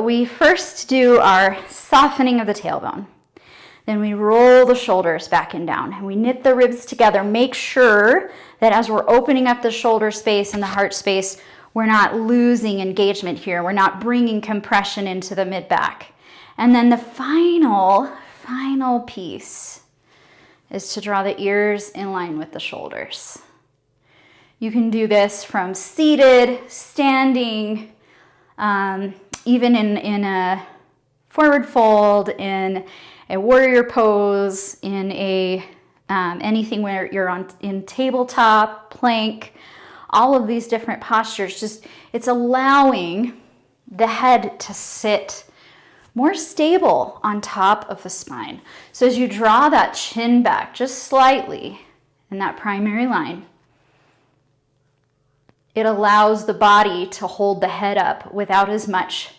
So we first do our softening of the tailbone. Then we roll the shoulders back and down, and we knit the ribs together. Make sure that as we're opening up the shoulder space and the heart space, we're not losing engagement here. We're not bringing compression into the mid-back. And then the final piece is to draw the ears in line with the shoulders. You can do this from seated, standing, even in a forward fold, in a warrior pose, in a anything where you're in tabletop, plank, all of these different postures. Just, it's allowing the head to sit more stable on top of the spine. So as you draw that chin back just slightly in that primary line, it allows the body to hold the head up without as much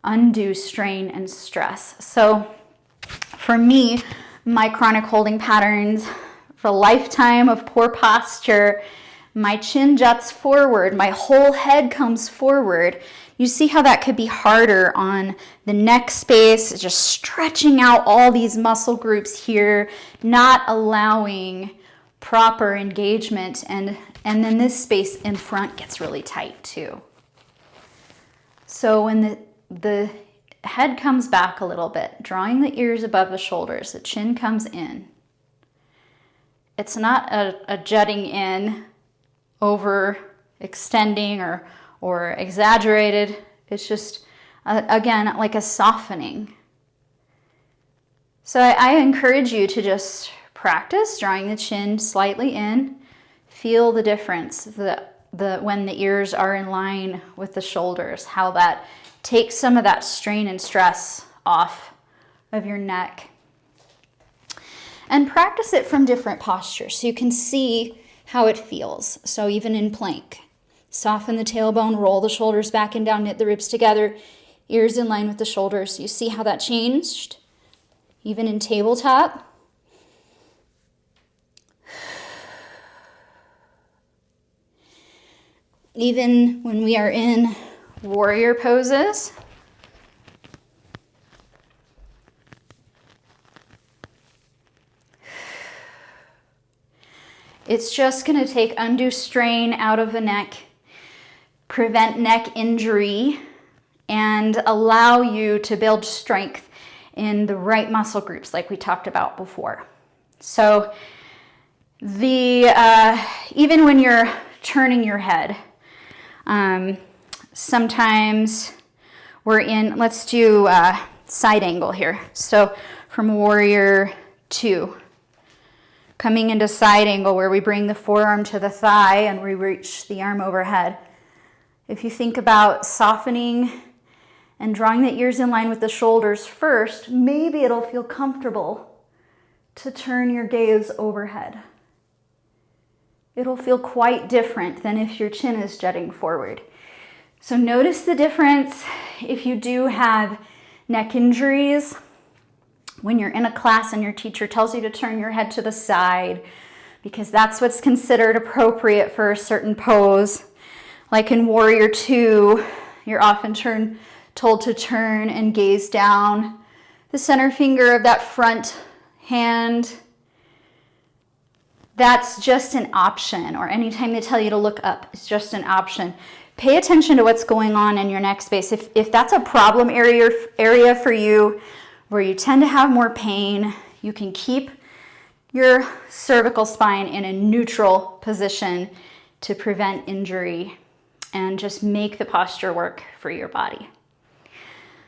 undue strain and stress. So for me, my chronic holding patterns, for a lifetime of poor posture, my chin juts forward, my whole head comes forward. You see how that could be harder on the neck space, just stretching out all these muscle groups here, not allowing proper engagement, and then this space in front gets really tight too. So when the head comes back a little bit, drawing the ears above the shoulders, the chin comes in. It's not a jutting in, over extending or exaggerated. It's just, again, like a softening. So I encourage you to just practice drawing the chin slightly in. Feel the difference when the ears are in line with the shoulders, how that takes some of that strain and stress off of your neck. And practice it from different postures so you can see how it feels. So even in plank, soften the tailbone, roll the shoulders back and down, knit the ribs together, ears in line with the shoulders. You see how that changed? Even in tabletop. Even when we are in warrior poses. It's just going to take undue strain out of the neck, prevent neck injury, and allow you to build strength in the right muscle groups like we talked about before. So even when you're turning your head, sometimes we're in, let's do side angle here. So from warrior 2, coming into side angle where we bring the forearm to the thigh and we reach the arm overhead. If you think about softening and drawing the ears in line with the shoulders first, maybe it'll feel comfortable to turn your gaze overhead. It'll feel quite different than if your chin is jutting forward. So notice the difference if you do have neck injuries. When you're in a class and your teacher tells you to turn your head to the side because that's what's considered appropriate for a certain pose. Like in Warrior 2, you're often told to turn and gaze down the center finger of that front hand. That's just an option, or anytime they tell you to look up, it's just an option. Pay attention to what's going on in your neck space. If that's a problem area for you, where you tend to have more pain, you can keep your cervical spine in a neutral position to prevent injury and just make the posture work for your body.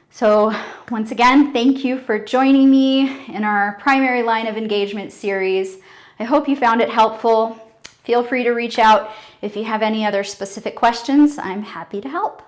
So once again, thank you for joining me in our primary line of engagement series. I hope you found it helpful. Feel free to reach out if you have any other specific questions. I'm happy to help.